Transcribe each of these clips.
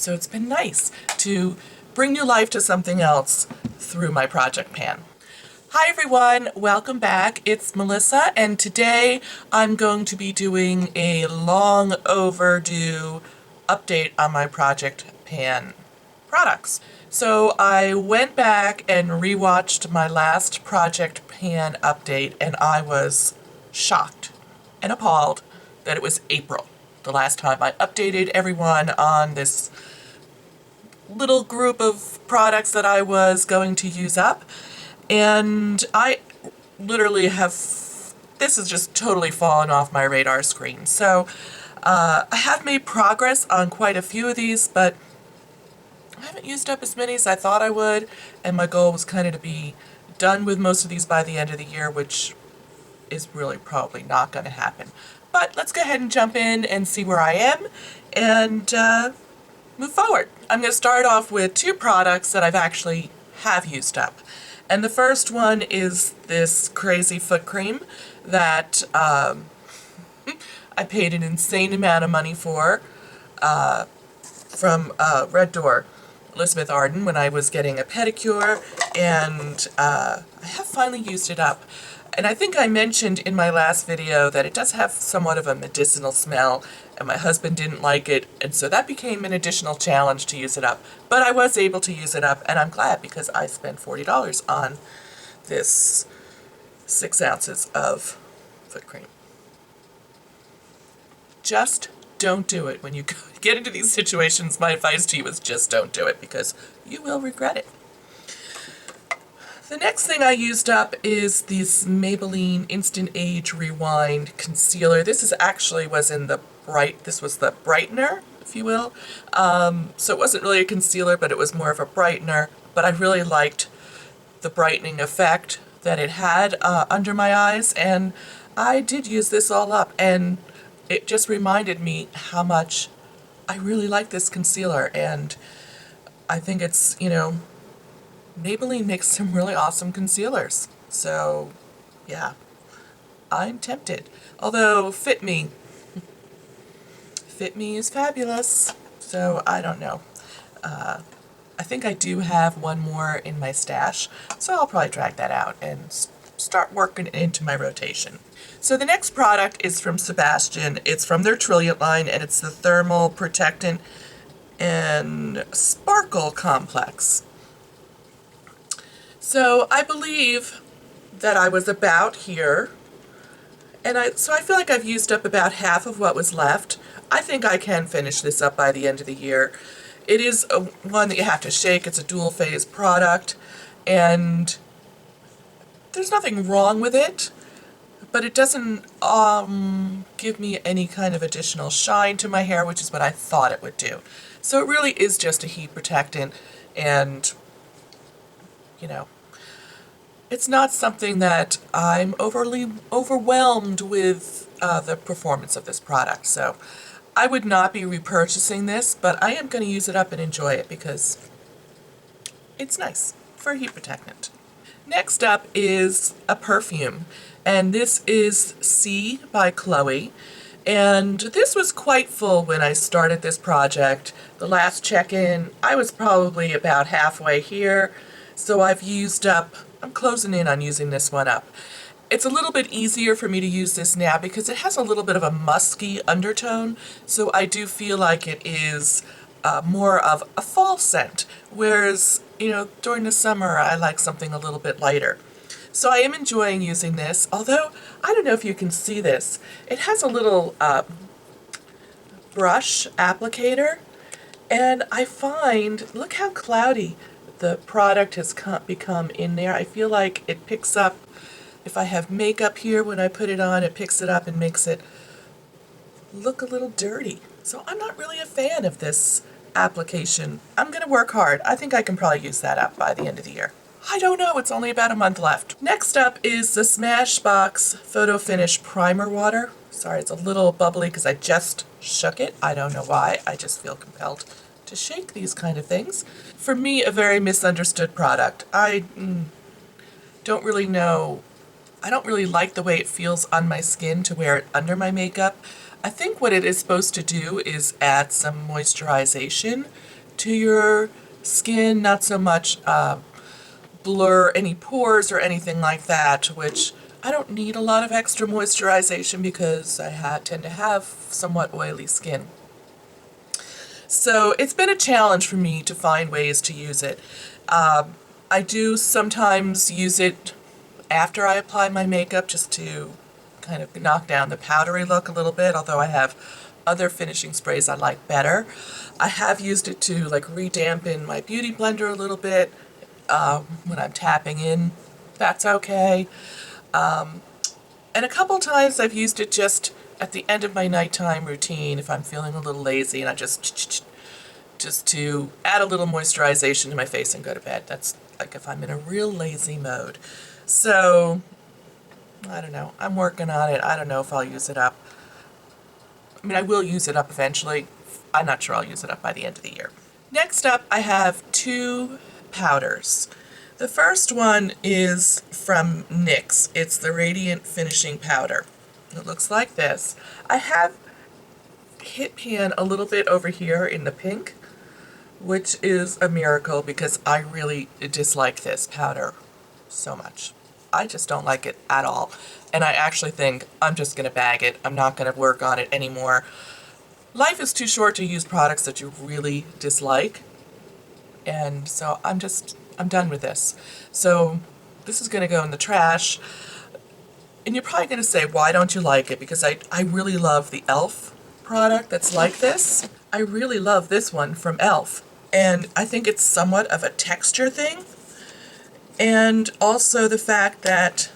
So it's been nice to bring new life to something else through my project pan. Hi everyone, welcome back. It's Melissa, and today I'm going to be doing a long overdue update on my project pan products. So I went back and rewatched my last project pan update, and I was shocked and appalled that it was April, the last time I updated everyone on this little group of products that I was going to use up. And I literally have, this has just totally fallen off my radar screen. So I have made progress on quite a few of these, but I haven't used up as many as I thought I would, and my goal was kind of to be done with most of these by the end of the year, which is really probably not going to happen. But let's go ahead and jump in and see where I am and move forward. I'm going to start off with two products that I've actually have used up. And the first one is this crazy foot cream that I paid an insane amount of money for from Red Door, Elizabeth Arden, when I was getting a pedicure, and I have finally used it up. And I think I mentioned in my last video that it does have somewhat of a medicinal smell, and my husband didn't like it, and so that became an additional challenge to use it up. But I was able to use it up, and I'm glad because I spent $40 on this 6 ounces of foot cream. Just don't do it. When you get into these situations, my advice to you is just don't do it, because you will regret it. The next thing I used up is this Maybelline Instant Age Rewind Concealer. This is actually was in the this was the brightener, if you will. So it wasn't really a concealer, but it was more of a brightener. But I really liked the brightening effect that it had under my eyes, and I did use this all up, and it just reminded me how much I really like this concealer, and I think it's, you know, Maybelline makes some really awesome concealers. So, yeah, I'm tempted. Although Fit Me is fabulous, so I don't know. I think I do have one more in my stash, so I'll probably drag that out and start working it into my rotation. So the next product is from Sebastian. It's from their Trilliant line, and it's the Thermal Protectant and Sparkle Complex. So I believe that I was about here, and so I feel like I've used up about half of what was left. I think I can finish this up by the end of the year. It is one that you have to shake. It's a dual phase product, and there's nothing wrong with it, but it doesn't give me any kind of additional shine to my hair, which is what I thought it would do. So it really is just a heat protectant, and you know, it's not something that I'm overly overwhelmed with the performance of this product. So I would not be repurchasing this, but I am going to use it up and enjoy it because it's nice for a heat protectant. Next up is a perfume, and this is C by Chloe. And this was quite full when I started this project. The last check-in, I was probably about halfway here. So I've used up, I'm closing in on using this one up. It's a little bit easier for me to use this now because it has a little bit of a musky undertone, so I do feel like it is more of a fall scent, whereas, you know, during the summer I like something a little bit lighter. So I am enjoying using this, although I don't know if you can see this. It has a little brush applicator, and I find, look how cloudy the product has become in there. I feel like it picks up, if I have makeup here when I put it on, it picks it up and makes it look a little dirty. So I'm not really a fan of this application. I'm going to work hard. I think I can probably use that up by the end of the year. I don't know, it's only about a month left. Next up is the Smashbox Photo Finish Primer Water. Sorry, it's a little bubbly because I just shook it. I don't know why, I just feel compelled to shake these kind of things. For me, a very misunderstood product. I don't really know, I don't really like the way it feels on my skin to wear it under my makeup. I think what it is supposed to do is add some moisturization to your skin, not so much blur any pores or anything like that, which I don't need a lot of extra moisturization because I tend to have somewhat oily skin. So it's been a challenge for me to find ways to use it. I do sometimes use it after I apply my makeup just to kind of knock down the powdery look a little bit, although I have other finishing sprays I like better. I have used it to like re-dampen my beauty blender a little bit when I'm tapping in. That's okay. And a couple times I've used it just at the end of my nighttime routine if I'm feeling a little lazy and I just to add a little moisturization to my face and go to bed. That's like if I'm in a real lazy mode. So, I don't know. I'm working on it. I don't know if I'll use it up. I mean, I will use it up eventually. I'm not sure I'll use it up by the end of the year. Next up, I have two powders. The first one is from NYX. It's the Radiant Finishing Powder. It looks like this. I have hit pan a little bit over here in the pink, which is a miracle because I really dislike this powder so much. I just don't like it at all. And I actually think I'm just going to bag it. I'm not going to work on it anymore. Life is too short to use products that you really dislike. And so I'm done with this. So this is going to go in the trash. And you're probably going to say, why don't you like it? Because I really love the e.l.f. product that's like this. I really love this one from e.l.f. And I think it's somewhat of a texture thing. And also the fact that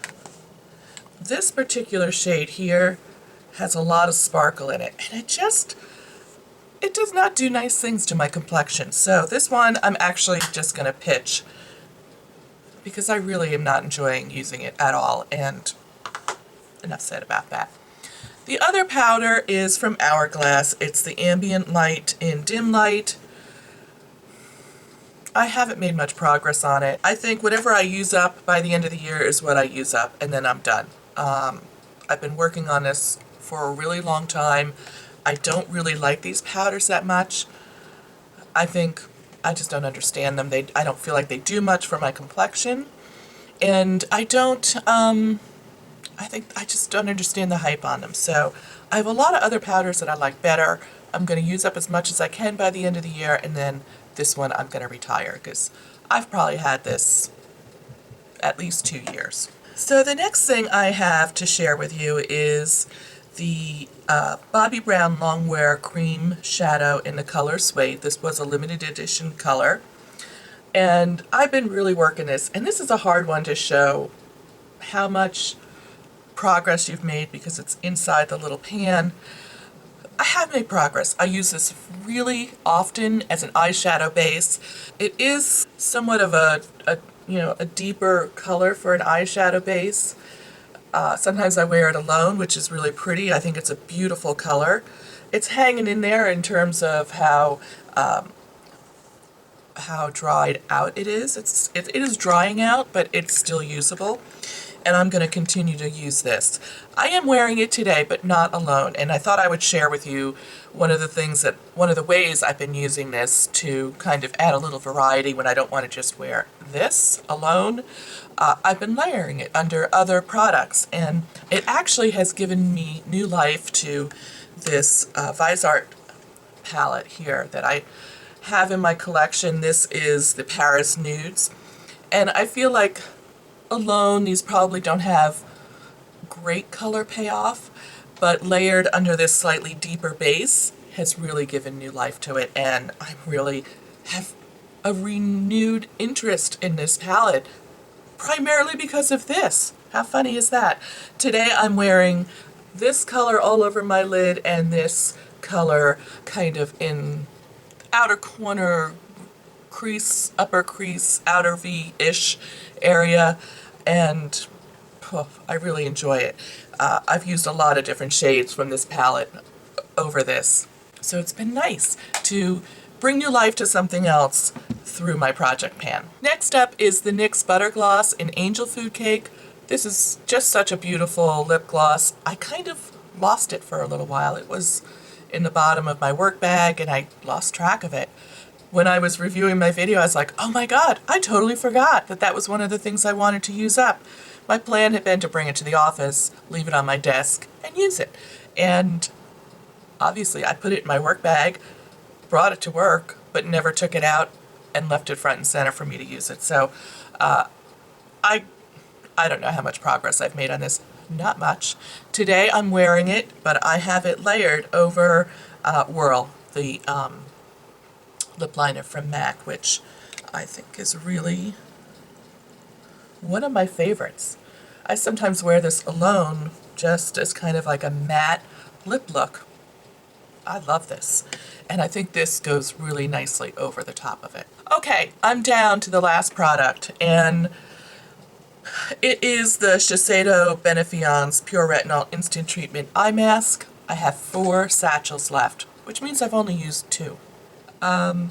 this particular shade here has a lot of sparkle in it. And it does not do nice things to my complexion. So this one I'm actually just going to pitch because I really am not enjoying using it at all. And enough said about that. The other powder is from Hourglass. It's the Ambient Light in Dim Light. I haven't made much progress on it. I think whatever I use up by the end of the year is what I use up, and then I'm done. I've been working on this for a really long time. I don't really like these powders that much. I think I just don't understand them. I don't feel like they do much for my complexion. And I think I just don't understand the hype on them. So I have a lot of other powders that I like better. I'm going to use up as much as I can by the end of the year, and then this one I'm going to retire because I've probably had this at least 2 years. So the next thing I have to share with you is the Bobbi Brown Longwear Cream Shadow in the color Suede. This was a limited edition color. And I've been really working this, and this is a hard one to show how much progress you've made because it's inside the little pan. I have made progress. I use this really often as an eyeshadow base. It is somewhat of a deeper color for an eyeshadow base. Sometimes I wear it alone, which is really pretty. I think it's a beautiful color. It's hanging in there in terms of how dried out it is. It is drying out, but it's still usable. And I'm going to continue to use this. I am wearing it today, but not alone. And I thought I would share with you one of the ways I've been using this to kind of add a little variety when I don't want to just wear this alone. I've been layering it under other products, and it actually has given me new life to this Visart palette here that I have in my collection. This is the Paris Nudes, and I feel like alone these probably don't have great color payoff, but layered under this slightly deeper base has really given new life to it, and I really have a renewed interest in this palette, primarily because of this. How funny is that? Today I'm wearing this color all over my lid and this color kind of in outer corner crease, upper crease, outer V-ish area, and I really enjoy it. I've used a lot of different shades from this palette over this, so it's been nice to bring new life to something else through my project pan. Next up is the NYX Butter Gloss in Angel Food Cake. This is just such a beautiful lip gloss. I kind of lost it for a little while. It was in the bottom of my work bag and I lost track of it. When I was reviewing my video, I was like, oh my God, I totally forgot that that was one of the things I wanted to use up. My plan had been to bring it to the office, leave it on my desk, and use it. And obviously I put it in my work bag, brought it to work, but never took it out and left it front and center for me to use it. So I don't know how much progress I've made on this. Not much. Today I'm wearing it, but I have it layered over Whirl, the lip liner from MAC, which I think is really one of my favorites. I sometimes wear this alone just as kind of like a matte lip look. I love this. And I think this goes really nicely over the top of it. Okay, I'm down to the last product, and it is the Shiseido Benefiance Pure Retinol Instant Treatment Eye Mask. I have 4 satchels left, which means I've only used 2. I've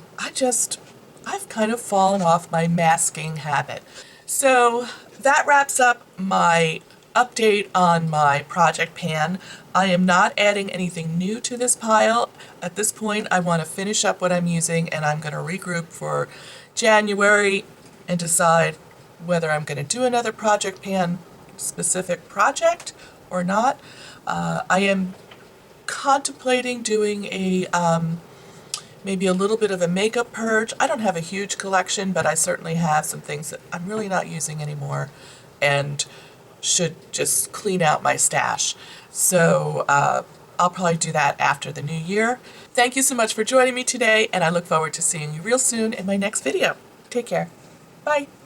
kind of fallen off my masking habit. So that wraps up my update on my project pan. I am not adding anything new to this pile. At this point, I want to finish up what I'm using, and I'm going to regroup for January and decide whether I'm going to do another project pan specific project or not. I am contemplating doing a maybe a little bit of a makeup purge. I don't have a huge collection, but I certainly have some things that I'm really not using anymore and should just clean out my stash. So I'll probably do that after the new year. Thank you so much for joining me today, and I look forward to seeing you real soon in my next video. Take care. Bye.